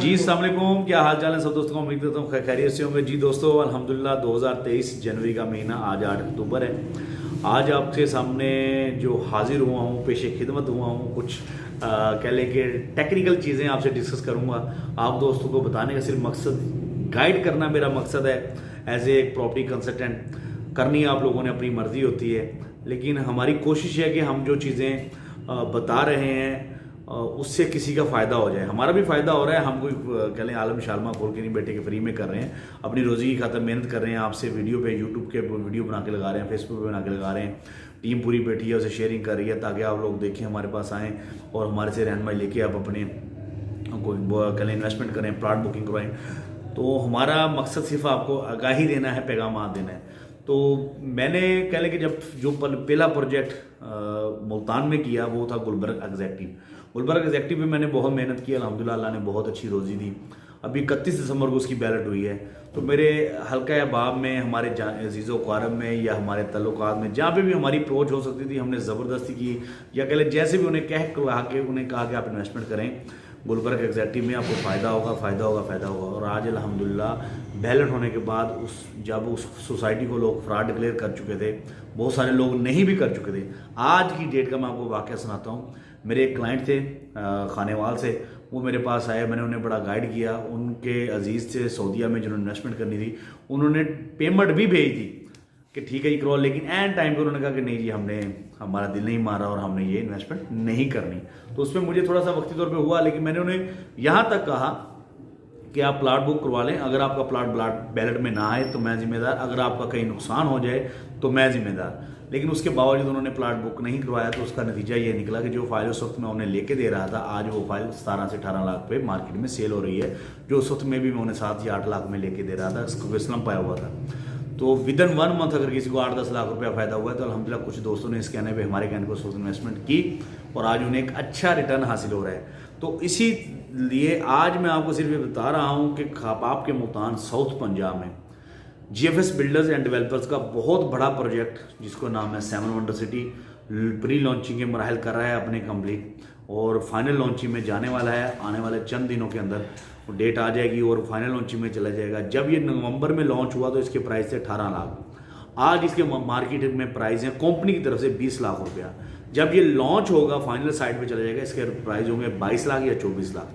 जी अस्सलाम वालेकुम, क्या हाल चाल है सब दोस्तों को। उम्मीद करता हूँ खैरियत से होंगे। जी दोस्तों, अल्हम्दुलिल्लाह 2023 जनवरी का महीना, आज 8 अक्टूबर है। आज आपके सामने जो हाजिर हुआ हूँ, पेशे खिदमत हुआ हूँ, कुछ कह लें कि टेक्निकल चीज़ें आपसे डिस्कस करूँगा। आप दोस्तों को बताने का सिर्फ मकसद, गाइड करना मेरा मकसद है। एज ए प्रॉपर्टी कंसल्टेंट करनी आप लोगों ने अपनी मर्जी होती है, लेकिन हमारी कोशिश है कि हम जो चीज़ें बता रहे हैं उससे किसी का फ़ायदा हो जाए। हमारा भी फ़ायदा हो रहा है, हम कोई कह लें आलम शालमा खोल के नहीं बैठे के फ्री में कर रहे हैं, अपनी रोज़ी की खातर मेहनत कर रहे हैं। आपसे वीडियो पे, यूट्यूब के वीडियो बना के लगा रहे हैं, फेसबुक पे बना के लगा रहे हैं। टीम पूरी बैठी है, उसे शेयरिंग कर रही है ताकि आप लोग देखें, हमारे पास आएँ और हमारे से रहनुमाई लेके आप अपने कोई कह लें इन्वेस्टमेंट करें, प्लॉट बुकिंग करवाएँ। तो हमारा मकसद सिर्फ आपको आगाही देना है, पैगाम देना है। तो मैंने कह लें कि जब जो पहला प्रोजेक्ट मुल्तान में किया वो था गुलबर्ग एग्जैक्टिव। गुलबर्ग एग्जैक्टिव में मैंने बहुत मेहनत की, अल्हम्दुलिल्लाह अल्लाह ने बहुत अच्छी रोज़ी दी। अभी 31 दिसंबर को उसकी बैलेट हुई है। तो मेरे हल्का अहबाब में, हमारे अजीज़ो कारब में या हमारे तल्लुकात में जहाँ पे भी हमारी अप्रोच हो सकती थी, हमने ज़बरदस्ती की या कह लें जैसे भी उन्हें उन्हें कहा कि आप इन्वेस्टमेंट करें गुलबर्ग एग्जैक्टिव में, आपको फ़ायदा होगा, फ़ायदा होगा, फ़ायदा होगा। और आज अल्हम्दुलिल्लाह बैलेट होने के बाद जब उस सोसाइटी को लोग फ्रॉड डिक्लेयर कर चुके थे, बहुत सारे लोग नहीं भी कर चुके थे। आज की डेट का मैं आपको वाक़या सुनाता हूँ। मेरे एक क्लाइंट थे खानेवाल से, वो मेरे पास आए, मैंने उन्हें बड़ा गाइड किया। उनके अजीज़ थे सऊदीया में जिन्होंने इन्वेस्टमेंट करनी थी, उन्होंने पेमेंट भी भेज दी कि ठीक है ये करो, लेकिन एंड टाइम पर उन्होंने कहा कि नहीं जी, हमारा दिल नहीं मारा और हमने ये इन्वेस्टमेंट नहीं करनी। तो उसमें मुझे थोड़ा सा वक्ती तौर पे हुआ, लेकिन मैंने उन्हें यहाँ तक कहा कि आप प्लाट बुक करवा लें। अगर आपका प्लाट बैलेट में ना आए तो मैं जिम्मेदार, अगर आपका कहीं नुकसान हो जाए तो मैं जिम्मेदार। लेकिन उसके बावजूद उन्होंने प्लाट बुक नहीं करवाया। तो उसका नतीजा ये निकला कि जो फाइल उस वक्त मैं उन्हें लेके दे रहा था, आज वो फाइल 17 से 18 लाख पे मार्केट में सेल हो रही है, जो उस वक्त में भी मैं उन्हें 7 या 8 लाख में लेके दे रहा था, इसको स्लम पाया हुआ था। तो विद इन 1 मंथ अगर किसी को 8-10 लाख रुपया फ़ायदा हुआ है, तो अल्हम्दुलिल्लाह कुछ दोस्तों ने इस कहने पे हमारे कहने को सोच इन्वेस्टमेंट की और आज उन्हें एक अच्छा रिटर्न हासिल हो रहा है। तो इसी लिए आज मैं आपको सिर्फ ये बता रहा हूँ कि खापाब के मुल्तान साउथ पंजाब में GFS बिल्डर्स एंड डेवलपर्स का बहुत बड़ा प्रोजेक्ट, जिसको नाम है 7 वंडर सिटी, प्री लॉन्चिंग के मराहल कर रहा है अपने कंप्लीट, और फाइनल लॉन्चिंग में जाने वाला है। आने वाले चंद दिनों के अंदर डेट आ जाएगी और फाइनल लॉन्चिंग में चला जाएगा। जब ये नवंबर में लॉन्च हुआ तो इसके प्राइस थे 18 लाख। आज इसके मार्केट में प्राइस है कंपनी की तरफ से 20 लाख रुपया। जब ये लॉन्च होगा, फाइनल साइड पे चला जाएगा, इसके प्राइस होंगे 22 लाख या 24 लाख।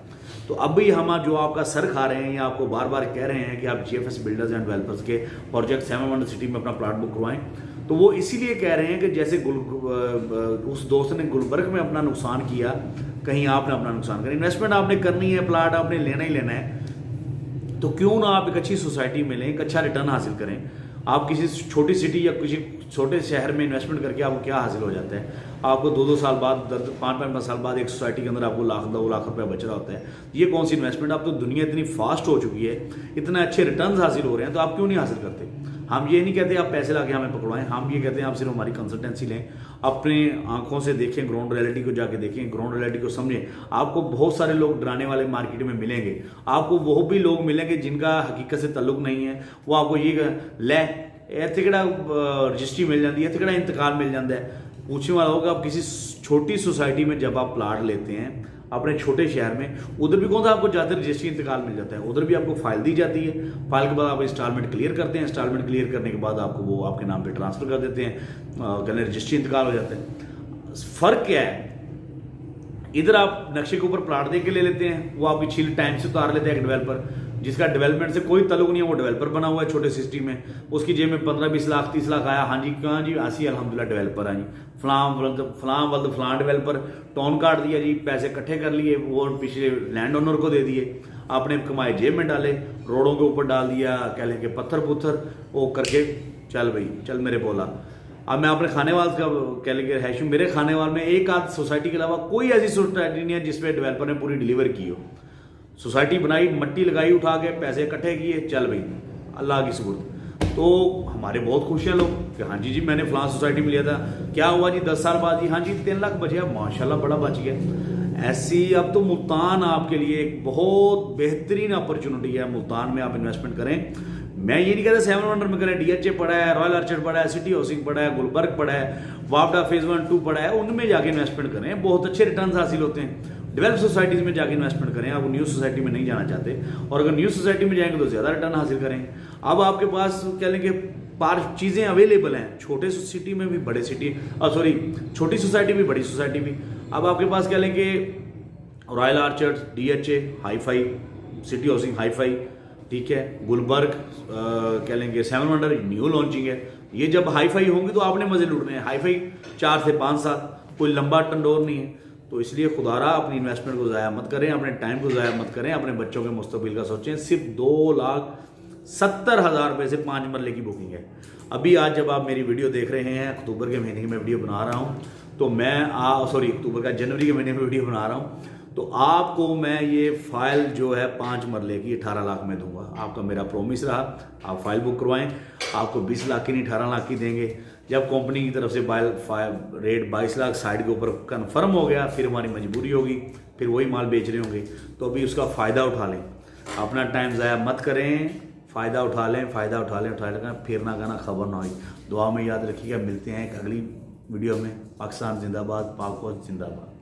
तो अभी हम जो आपका सर खा रहे हैं या आपको बार बार कह रहे हैं कि आप GFS बिल्डर्स एंड डेवलपर्स के प्रोजेक्ट 7 वंडर सिटी में अपना प्लाट बुक करवाएं, तो वो इसीलिए कह रहे हैं कि जैसे उस दोस्त ने गुलबर्ग में अपना नुकसान किया, कहीं आपने अपना नुकसान करें। इन्वेस्टमेंट आपने करनी है, प्लाट आपने लेना ही लेना है, तो क्यों ना आप एक अच्छी सोसाइटी में लें, एक अच्छा रिटर्न हासिल करें। आप किसी छोटी सिटी या किसी छोटे शहर में इन्वेस्टमेंट करके आपको क्या हासिल हो जाता है? आपको 2-2 साल बाद, 5-5 साल बाद एक सोसाइटी के अंदर आपको 1-2 लाख रुपया बच रहा होता है। ये कौन सी इन्वेस्टमेंट? अब तो दुनिया इतनी फास्ट हो चुकी है, इतने अच्छे रिटर्न्स हासिल हो रहे हैं, तो आप क्यों नहीं हासिल करते? हम ये नहीं कहते आप पैसे लाके हमें पकड़वाएं, हम ये कहते हैं आप सिर्फ हमारी कंसल्टेंसी लें, अपने आंखों से देखें, ग्राउंड रियलिटी को जाके देखें, ग्राउंड रियलिटी को समझें। आपको बहुत सारे लोग डराने वाले मार्केट में मिलेंगे, आपको वो भी लोग मिलेंगे जिनका हकीकत से ताल्लुक नहीं है। वो आपको ये ले इतने किड़ा रजिस्ट्री मिल जाती है, इतने किड़ा इंतकाल मिल जाता है। पूछने वाला होगा, आप किसी छोटी सोसाइटी में जब आप प्लाट लेते हैं अपने छोटे शहर में, उधर भी कौन सा आपको ज़्यादा रजिस्ट्री इंतकाल मिल जाता है? उधर भी आपको फाइल दी जाती है, फाइल के बाद आप इंस्टॉलमेंट क्लियर करते हैं, इंस्टॉलमेंट क्लियर करने के बाद आपको वो आपके नाम पे ट्रांसफ़र कर देते हैं, कहने रजिस्ट्री इंतकाल हो जाता है। फ़र्क क्या है? इधर आप नक्शे के ऊपर प्लाट दे के ले लेते हैं, वो आपकी छील टाइम से उतार लेते हैं एक डेवलपर, जिसका डेवलपमेंट से कोई ताल्लुक नहीं है, वो डेवलपर बना हुआ है छोटे सिटी में, उसकी जेब में 15-20 लाख 30 लाख आया, हाँ जी कहाँ जी आसी अल्हम्दुलिल्लाह डेवलपर है जी, फलां डेवलपर, टोन काट दिया जी, पैसे इकट्ठे कर लिए, वो पिछले लैंड ओनर को दे दिए, आपने कमाए जेब में डाले, रोडों के ऊपर डाल दिया, कह लें कि पत्थर पुत्थर वो करके चल भाई चल मेरे बोला। अब मैं अपने खानेवाल का कह लेंगे हैशू, मेरे खानेवाल में एक आध सोसाइटी के अलावा कोई ऐसी सोसाइटी नहीं है जिसमें डेवलपर ने पूरी डिलीवर की हो। सोसाइटी बनाई, मट्टी लगाई, उठा के पैसे इकट्ठे किए, चल भाई अल्लाह की सुबुर्द। तो हमारे बहुत खुश हैं लोग कि हाँ जी मैंने फलां सोसाइटी में लिया था, क्या हुआ जी 10 साल बाद जी, हाँ जी 3 लाख बचे, माशाल्लाह बड़ा बच गया। ऐसी अब तो मुल्तान आपके लिए एक बहुत बेहतरीन अपॉर्चुनिटी है। मुल्तान में आप इन्वेस्टमेंट करें। मैं ये नहीं कहता 7 वंडर में करें, DHA पड़ा है, रॉयल आर्चर्ड पड़ा है, सिटी हाउसिंग पड़ा है, गुलबर्ग पड़ा है, वापडा फेज 1-2 पड़ा है, उनमें जाके इन्वेस्टमेंट करें, बहुत अच्छे रिटर्न हासिल होते हैं। डेवलप सोसाइटीज़ में जाके इन्वेस्टमेंट करें, आप न्यू सोसाइटी में नहीं जाना चाहते, और अगर न्यू सोसाइटी में जाएंगे तो ज़्यादा रिटर्न हासिल करें। अब आपके पास कह लें कि पार चीज़ें अवेलेबल हैं, छोटे सिटी में भी, बड़े सिटी छोटी सोसाइटी भी, बड़ी सोसाइटी भी। अब आपके पास कह लें कि royal orchard, DHA hi fi, city housing hi fi, ठीक है, गुलबर्ग कह लेंगे 7 वंडर न्यू लॉन्चिंग है। ये जब हाई फाई होंगी तो आपने मजे लूटने हैं। हाई फाई 4 से 5 साल, कोई लंबा टंडोर नहीं है। तो इसलिए खुदारा अपनी इन्वेस्टमेंट को ज़ाया मत करें, अपने टाइम को ज़ाया मत करें, अपने बच्चों के मुस्तकबिल का सोचें। सिर्फ 2,70,000 रुपये से 5 मरले की बुकिंग है। अभी आज जब आप मेरी वीडियो देख रहे हैं, अक्टूबर के महीने की मैं वीडियो बना रहा हूँ, तो मैं जनवरी के महीने में वीडियो बना रहा हूँ, तो आपको मैं ये फाइल जो है 5 मरले की 18 लाख में दूंगा। आपका मेरा प्रॉमिस रहा, आप फाइल बुक करवाएं, आपको 20 लाख की नहीं 18 लाख की देंगे। जब कंपनी की तरफ से रेट 22 लाख साइड के ऊपर कन्फर्म हो गया, फिर हमारी मजबूरी होगी, फिर वही माल बेच रहे होंगे, तो अभी उसका फ़ायदा उठा लें। अपना टाइम ज़ाया मत करें, फ़ायदा उठा लें, फिर ना कहना खबर ना हुई। दुआ में याद रखिएगा। मिलते हैं एक अगली वीडियो में। पाकिस्तान जिंदाबाद, पाक फौज जिंदाबाद।